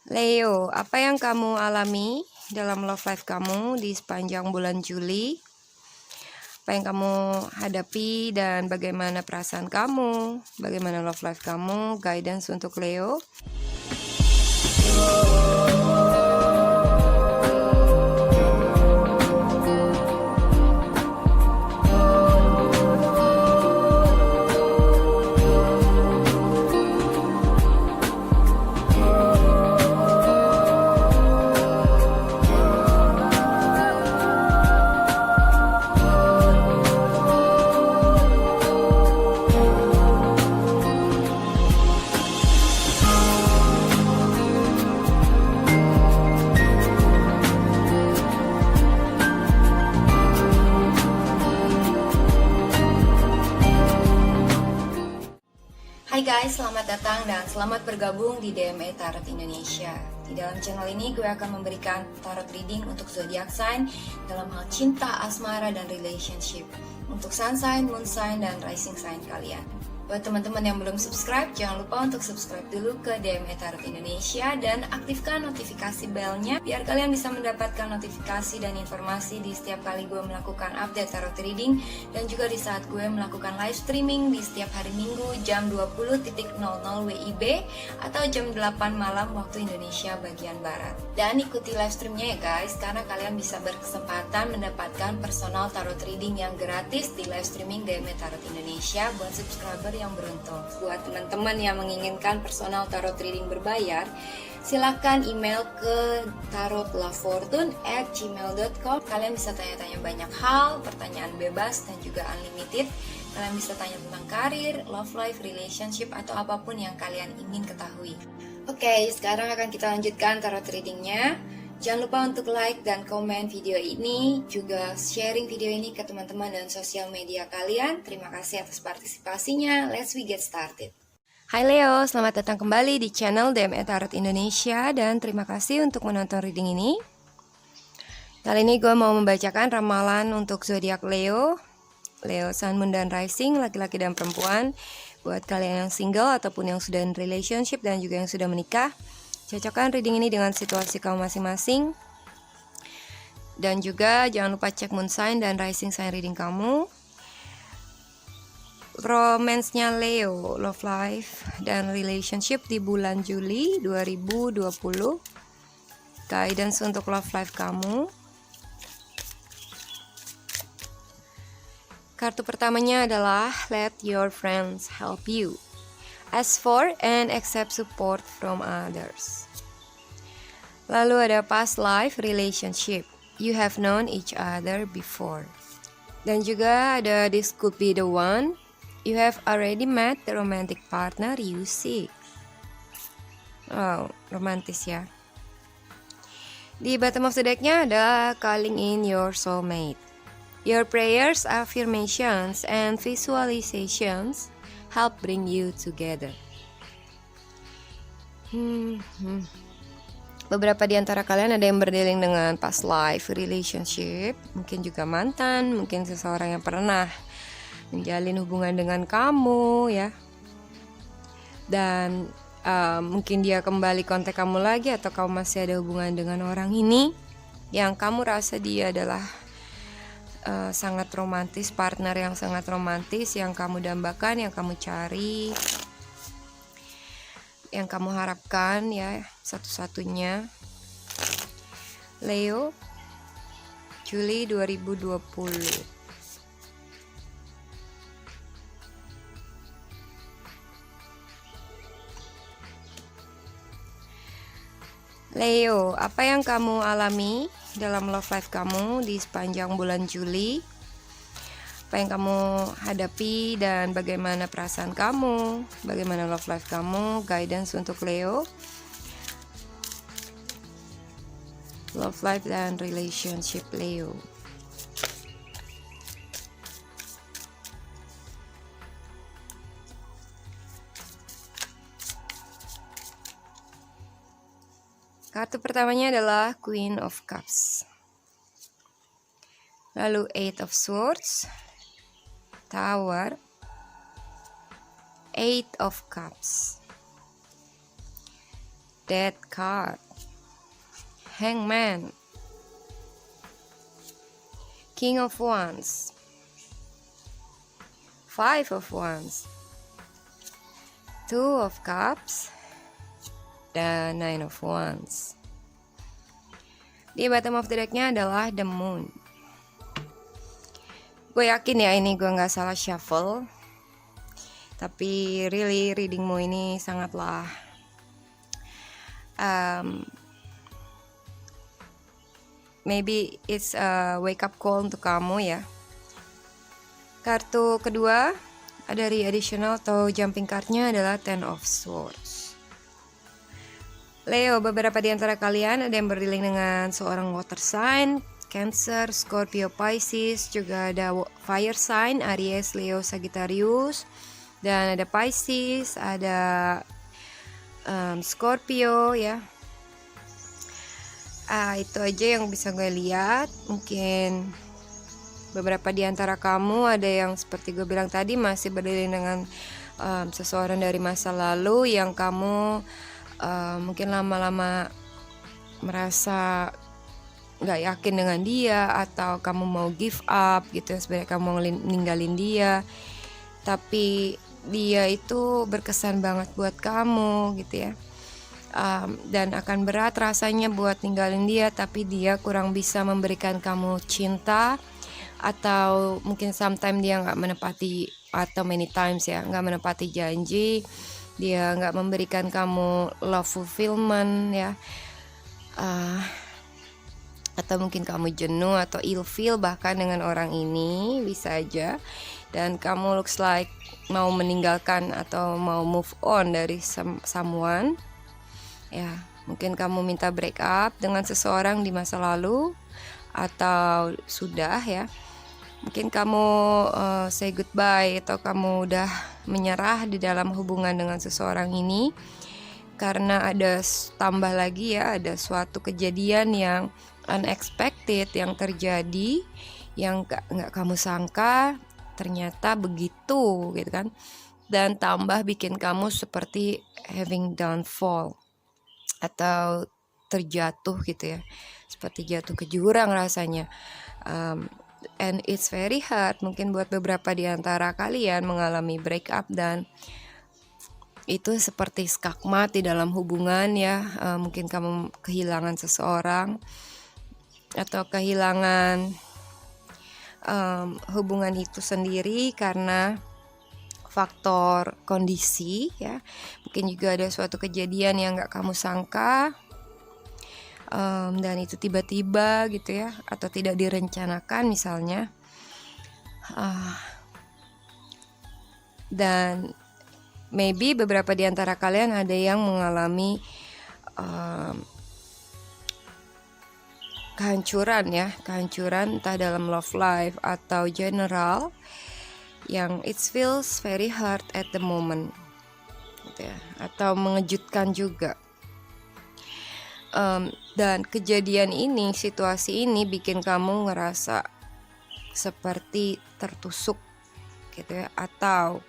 Leo, apa yang kamu alami dalam love life kamu di sepanjang bulan Juli? Apa yang kamu hadapi dan bagaimana perasaan kamu? Bagaimana love life kamu? Guidance untuk Leo. Hai guys, selamat datang dan selamat bergabung di DME Tarot Indonesia. Di dalam channel ini gue akan memberikan tarot reading untuk zodiac sign dalam hal cinta, asmara, dan relationship. Untuk sun sign, moon sign, dan rising sign kalian. Buat teman-teman yang belum subscribe, jangan lupa untuk subscribe dulu ke DME Tarot Indonesia dan aktifkan notifikasi bellnya biar kalian bisa mendapatkan notifikasi dan informasi di setiap kali gue melakukan update tarot reading dan juga di saat gue melakukan live streaming di setiap hari Minggu jam 20.00 WIB atau jam 8 malam waktu Indonesia bagian Barat. Dan ikuti live streamnya ya guys, karena kalian bisa berkesempatan mendapatkan personal tarot reading yang gratis di live streaming DME Tarot Indonesia buat subscriber yang beruntung. Buat teman-teman yang menginginkan personal tarot reading berbayar, silakan email ke tarotlafortune@gmail.com. Kalian bisa tanya-tanya banyak hal, pertanyaan bebas dan juga unlimited. Kalian bisa tanya tentang karir, love life, relationship, atau apapun yang kalian ingin ketahui. Oke, sekarang akan kita lanjutkan tarot readingnya. Jangan lupa untuk like dan komen video ini, juga sharing video ini ke teman-teman dan sosial media kalian. Terima kasih atas partisipasinya. Let's we get started. Hai Leo, selamat datang kembali di channel DME Tarot Indonesia dan terima kasih untuk menonton reading ini. Kali ini gue mau membacakan ramalan untuk zodiak Leo, Sun, Moon, dan Rising, laki-laki dan perempuan. Buat kalian yang single ataupun yang sudah in relationship dan juga yang sudah menikah, cocokkan reading ini dengan situasi kamu masing-masing. Dan juga jangan lupa cek moon sign dan rising sign reading kamu. Romance-nya Leo, love life dan relationship di bulan Juli 2020. Guidance untuk love life kamu. Kartu pertamanya adalah Let Your Friends Help You. Ask for and accept support from others. Lalu ada past life relationship. You have known each other before. Dan juga ada this could be the one. You have already met the romantic partner you seek. Oh, romantis ya. Di bottom of the deck-nya ada calling in your soulmate. Your prayers, affirmations, and visualizations help bring you together. Beberapa di antara kalian ada yang berdealing dengan past life relationship, mungkin juga mantan, mungkin seseorang yang pernah menjalin hubungan dengan kamu ya. Dan mungkin dia kembali kontak kamu lagi atau kamu masih ada hubungan dengan orang ini yang kamu rasa dia adalah sangat romantis, partner yang sangat romantis yang kamu dambakan, yang kamu cari, yang kamu harapkan ya, satu-satunya. Leo, Juli 2020. Leo, apa yang kamu alami dalam love life kamu di sepanjang bulan Juli? Apa yang kamu hadapi dan bagaimana perasaan kamu? Bagaimana love life kamu? Guidance untuk Leo. Love life dan relationship Leo. Kartu pertamanya adalah Queen of Cups. Lalu Eight of Swords, Tower, Eight of Cups. Death card, Hangman, King of Wands, Five of Wands, Two of Cups, dan Nine of Wands. Di bottom of the decknya adalah The Moon. Gue yakin ya ini gue gak salah shuffle, tapi really readingmu ini sangatlah maybe it's a wake up call untuk kamu ya. Kartu kedua dari additional atau jumping cardnya adalah Ten of Swords. Leo, beberapa di antara kalian ada yang berdealing dengan seorang water sign, Cancer, Scorpio, Pisces, juga ada fire sign, Aries, Leo, Sagittarius, dan ada Pisces, ada Scorpio ya. Itu aja yang bisa gue lihat. Mungkin beberapa di antara kamu ada yang seperti gue bilang tadi masih berdealing dengan seseorang dari masa lalu yang kamu mungkin lama-lama merasa gak yakin dengan dia, atau kamu mau give up gitu ya, sebenarnya kamu mau ninggalin dia, tapi dia itu berkesan banget buat kamu gitu ya. Dan akan berat rasanya buat ninggalin dia, tapi dia kurang bisa memberikan kamu cinta, atau mungkin sometimes dia gak menepati, atau many times ya gak menepati janji, dia gak memberikan kamu love fulfillment ya. Atau mungkin kamu jenuh atau ilfeel bahkan dengan orang ini, bisa aja. Dan kamu looks like mau meninggalkan atau mau move on dari someone ya. Mungkin kamu minta break up dengan seseorang di masa lalu, atau sudah ya. Mungkin kamu say goodbye, atau kamu udah menyerah di dalam hubungan dengan seseorang ini, karena ada tambah lagi ya, ada suatu kejadian yang unexpected yang terjadi, yang gak kamu sangka ternyata begitu gitu kan. Dan tambah bikin kamu seperti having downfall, atau terjatuh gitu ya, seperti jatuh ke jurang rasanya. And it's very hard. Mungkin buat beberapa di antara kalian mengalami break up, dan itu seperti skakmat di dalam hubungan ya. Mungkin kamu kehilangan seseorang, atau kehilangan hubungan itu sendiri karena faktor kondisi ya. Mungkin juga ada suatu kejadian yang gak kamu sangka, dan itu tiba-tiba gitu ya, atau tidak direncanakan misalnya. Dan maybe beberapa di antara kalian ada yang mengalami kehancuran entah dalam love life atau general, yang it feels very hard at the moment gitu ya, atau mengejutkan juga. Dan kejadian ini, situasi ini bikin kamu ngerasa seperti tertusuk gitu ya, atau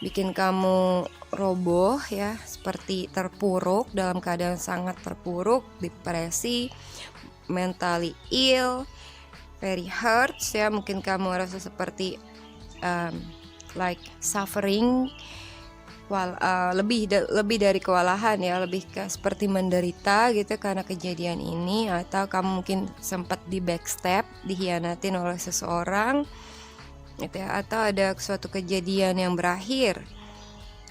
bikin kamu roboh ya, seperti terpuruk, dalam keadaan sangat terpuruk, depresi, mentally ill, very hurts ya. Mungkin kamu rasa seperti like suffering, lebih dari kewalahan ya, lebih seperti menderita gitu karena kejadian ini. Atau kamu mungkin sempat di backstep, dikhianatin oleh seseorang gitu ya, atau ada suatu kejadian yang berakhir,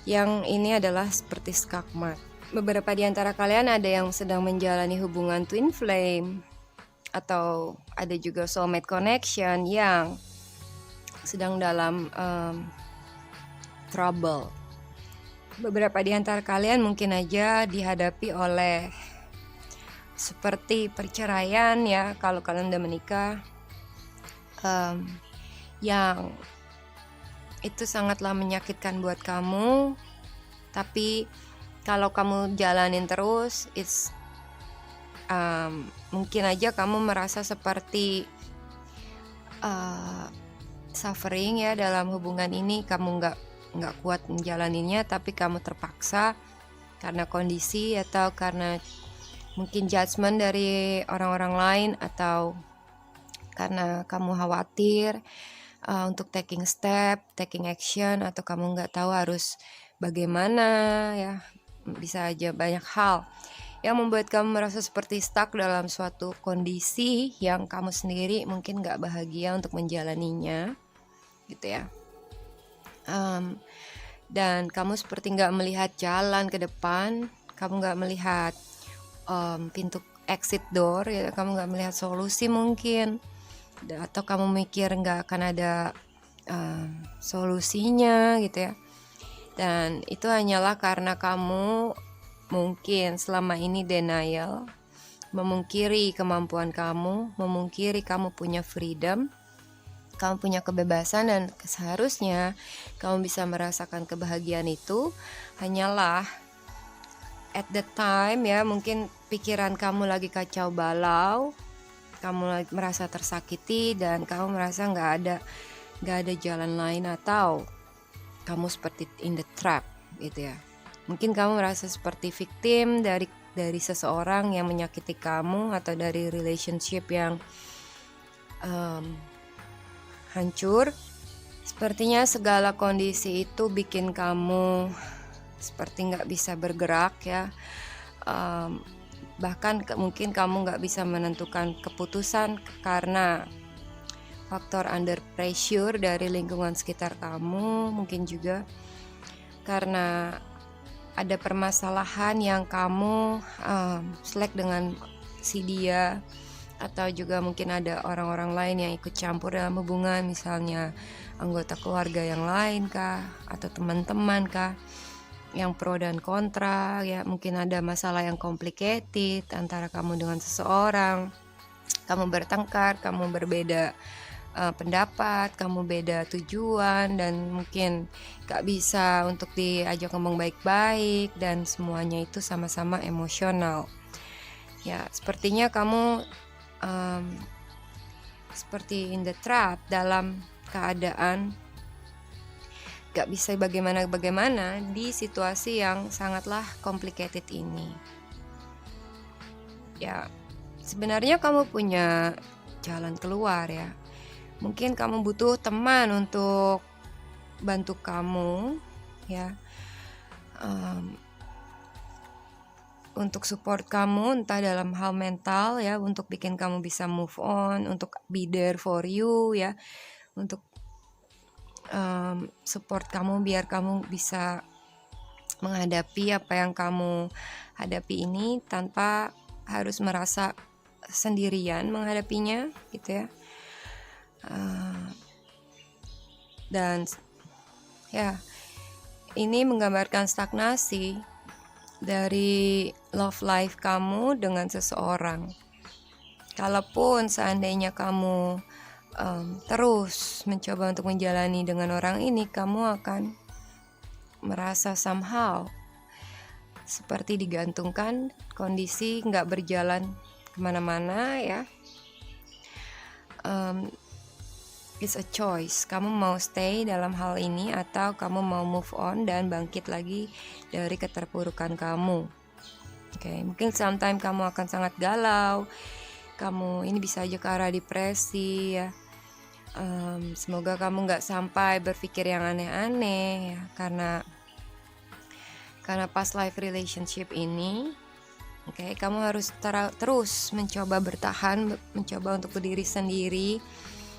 yang ini adalah seperti skakmat. Beberapa di antara kalian ada yang sedang menjalani hubungan twin flame, atau ada juga soulmate connection yang sedang dalam trouble. Beberapa di antara kalian mungkin aja dihadapi oleh seperti perceraian ya, kalau kalian udah menikah, yang itu sangatlah menyakitkan buat kamu. Tapi kalau kamu jalanin terus, it's mungkin aja kamu merasa seperti suffering ya dalam hubungan ini. Kamu nggak kuat menjalaninnya, tapi kamu terpaksa karena kondisi atau karena mungkin judgement dari orang-orang lain, atau karena kamu khawatir untuk taking step, taking action, atau kamu nggak tahu harus bagaimana ya. Bisa aja banyak hal yang membuat kamu merasa seperti stuck dalam suatu kondisi yang kamu sendiri mungkin nggak bahagia untuk menjalaninya gitu ya. Dan kamu seperti nggak melihat jalan ke depan, kamu nggak melihat pintu exit door ya, kamu nggak melihat solusi mungkin, atau kamu mikir nggak akan ada solusinya gitu ya. Dan itu hanyalah karena kamu mungkin selama ini denial, memungkiri kemampuan kamu, memungkiri kamu punya freedom, kamu punya kebebasan, dan seharusnya kamu bisa merasakan kebahagiaan itu hanyalah at the time ya, mungkin pikiran kamu lagi kacau balau, kamu lagi merasa tersakiti, dan kamu merasa nggak ada jalan lain, atau kamu seperti in the trap gitu ya. Mungkin kamu merasa seperti victim dari seseorang yang menyakiti kamu, atau dari relationship yang hancur. Sepertinya segala kondisi itu bikin kamu seperti nggak bisa bergerak ya. Bahkan mungkin kamu nggak bisa menentukan keputusan karena faktor under pressure dari lingkungan sekitar kamu, mungkin juga karena ada permasalahan yang kamu selek dengan si dia, atau juga mungkin ada orang-orang lain yang ikut campur dalam hubungan, misalnya anggota keluarga yang lain kah, atau teman-teman kah, yang pro dan kontra ya. Mungkin ada masalah yang complicated antara kamu dengan seseorang, kamu bertengkar, kamu berbeda pendapat, kamu beda tujuan, dan mungkin gak bisa untuk diajak ngomong baik-baik, dan semuanya itu sama-sama emosional ya. Sepertinya kamu seperti in the trap, dalam keadaan gak bisa bagaimana di situasi yang sangatlah complicated ini ya. Sebenarnya kamu punya jalan keluar ya. Mungkin kamu butuh teman untuk bantu kamu ya, untuk support kamu entah dalam hal mental ya, untuk bikin kamu bisa move on, untuk be there for you ya, untuk support kamu biar kamu bisa menghadapi apa yang kamu hadapi ini tanpa harus merasa sendirian menghadapinya gitu ya. Dan ya, ini menggambarkan stagnasi dari love life kamu dengan seseorang. Kalaupun seandainya kamu terus mencoba untuk menjalani dengan orang ini, kamu akan merasa somehow seperti digantungkan, kondisi nggak berjalan kemana-mana ya. It's a choice, kamu mau stay dalam hal ini atau kamu mau move on dan bangkit lagi dari keterpurukan kamu. Okay, mungkin sometimes kamu akan sangat galau, kamu ini bisa aja ke arah depresi ya. Semoga kamu gak sampai berpikir yang aneh-aneh ya, karena past life relationship ini, okay, kamu harus terus mencoba bertahan, mencoba untuk berdiri sendiri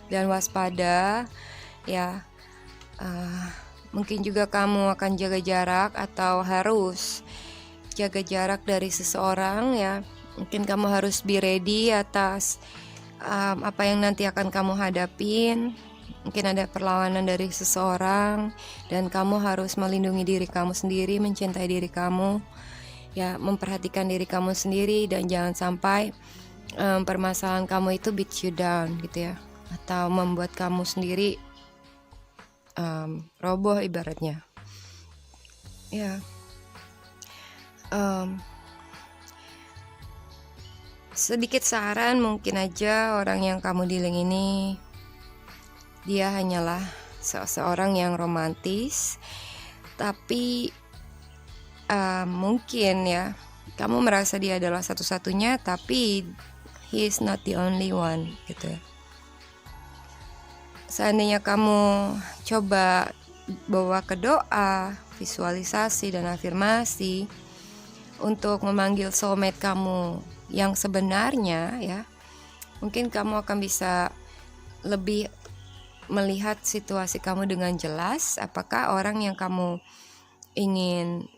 dan waspada ya. Mungkin juga kamu akan jaga jarak atau harus jaga jarak dari seseorang ya. Mungkin kamu harus be ready atas apa yang nanti akan kamu hadapin. Mungkin ada perlawanan dari seseorang dan kamu harus melindungi diri kamu sendiri, mencintai diri kamu ya, memperhatikan diri kamu sendiri, dan jangan sampai permasalahan kamu itu beat you down gitu ya, atau membuat kamu sendiri roboh ibaratnya ya. Sedikit saran, mungkin aja orang yang kamu dealing ini dia hanyalah seseorang yang romantis, tapi mungkin ya kamu merasa dia adalah satu-satunya, tapi he is not the only one gitu ya. Seandainya kamu coba bawa ke doa, visualisasi dan afirmasi untuk memanggil soulmate kamu yang sebenarnya ya, mungkin kamu akan bisa lebih melihat situasi kamu dengan jelas. Apakah orang yang kamu ingin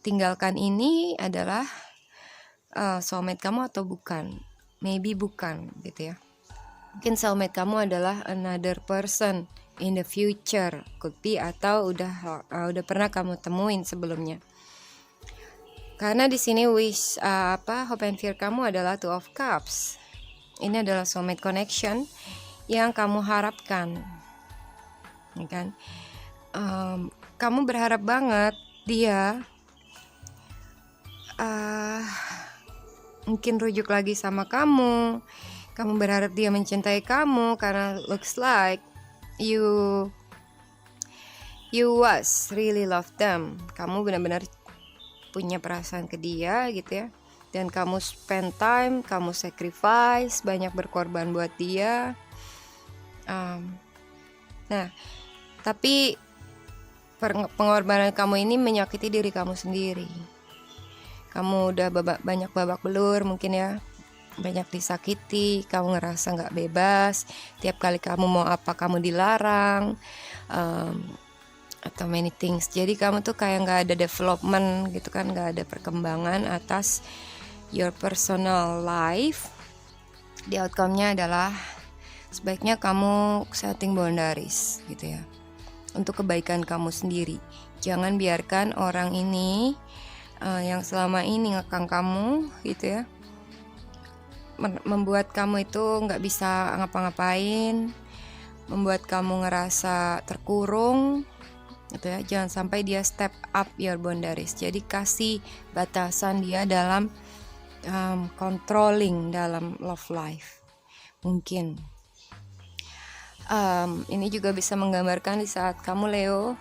tinggalkan ini adalah soulmate kamu atau bukan? Maybe bukan gitu ya. Mungkin soulmate kamu adalah another person in the future, could be, atau udah pernah kamu temuin sebelumnya. Karena di sini hope and fear kamu adalah Two of Cups. Ini adalah soulmate connection yang kamu harapkan, ya kan? Kamu berharap banget dia mungkin rujuk lagi sama kamu. Kamu berharap dia mencintai kamu karena looks like you was really love them. Kamu benar-benar punya perasaan ke dia gitu ya. Dan kamu spend time, kamu sacrifice, banyak berkorban buat dia. Nah, tapi pengorbanan kamu ini menyakiti diri kamu sendiri. Kamu udah banyak babak belur mungkin ya, banyak disakiti, kamu ngerasa gak bebas, tiap kali kamu mau apa kamu dilarang, atau many things. Jadi kamu tuh kayak gak ada development gitu kan, gak ada perkembangan atas your personal life. Di outcome-nya adalah sebaiknya kamu setting boundaries gitu ya, untuk kebaikan kamu sendiri. Jangan biarkan orang ini yang selama ini ngekang kamu gitu ya, membuat kamu itu gak bisa ngapa-ngapain, membuat kamu ngerasa terkurung gitu ya. Jangan sampai dia step up your boundaries. Jadi kasih batasan dia dalam controlling dalam love life. Mungkin ini juga bisa menggambarkan di saat kamu Leo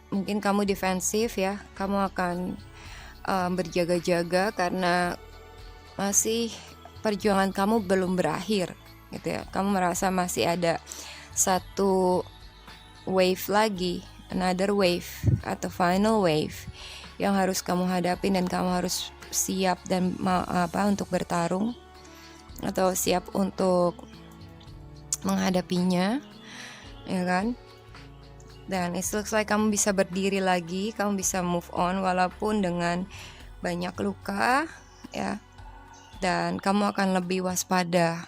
mungkin kamu defensif ya, kamu akan berjaga-jaga karena masih perjuangan kamu belum berakhir gitu ya. Kamu merasa masih ada satu wave lagi, another wave atau final wave yang harus kamu hadapin, dan kamu harus siap dan untuk bertarung atau siap untuk menghadapinya, ya kan? Dan it looks like kamu bisa berdiri lagi, kamu bisa move on walaupun dengan banyak luka ya. Dan kamu akan lebih waspada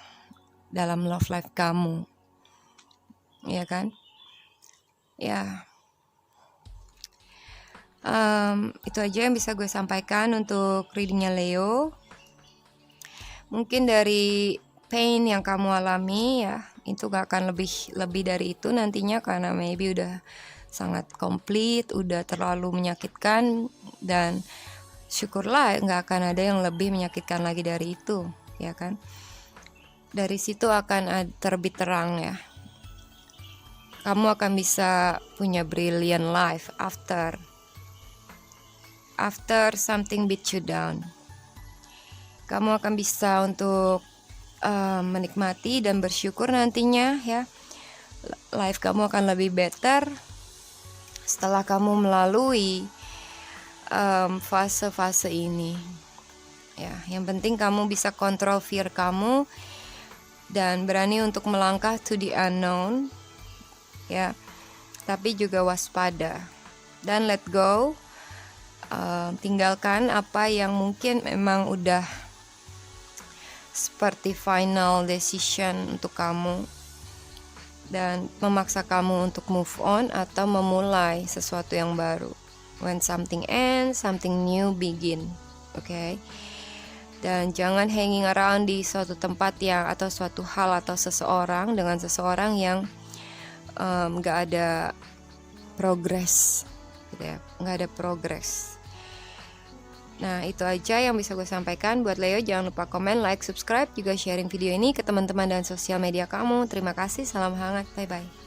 dalam love life kamu, ya kan? Ya, itu aja yang bisa gue sampaikan untuk readingnya Leo. Mungkin dari pain yang kamu alami ya, itu gak akan lebih dari itu nantinya, karena maybe udah sangat komplit, udah terlalu menyakitkan, dan syukurlah gak akan ada yang lebih menyakitkan lagi dari itu, ya kan? Dari situ akan terbit terang ya. Kamu akan bisa punya brilliant life after something beat you down. Kamu akan bisa untuk menikmati dan bersyukur nantinya ya. Life kamu akan lebih better setelah kamu melalui fase-fase ini ya. Yang penting kamu bisa kontrol fear kamu dan berani untuk melangkah to the unknown ya, tapi juga waspada dan let go. Tinggalkan apa yang mungkin memang udah seperti final decision untuk kamu, dan memaksa kamu untuk move on atau memulai sesuatu yang baru. When something ends, something new begin. Okay? Dan jangan hanging around di suatu tempat yang, atau suatu hal atau seseorang, dengan seseorang yang gak ada progress gitu ya, gak ada progress. Nah, itu aja yang bisa gue sampaikan. Buat Leo, jangan lupa komen, like, subscribe, juga sharing video ini ke teman-teman dan sosial media kamu. Terima kasih, salam hangat, bye-bye.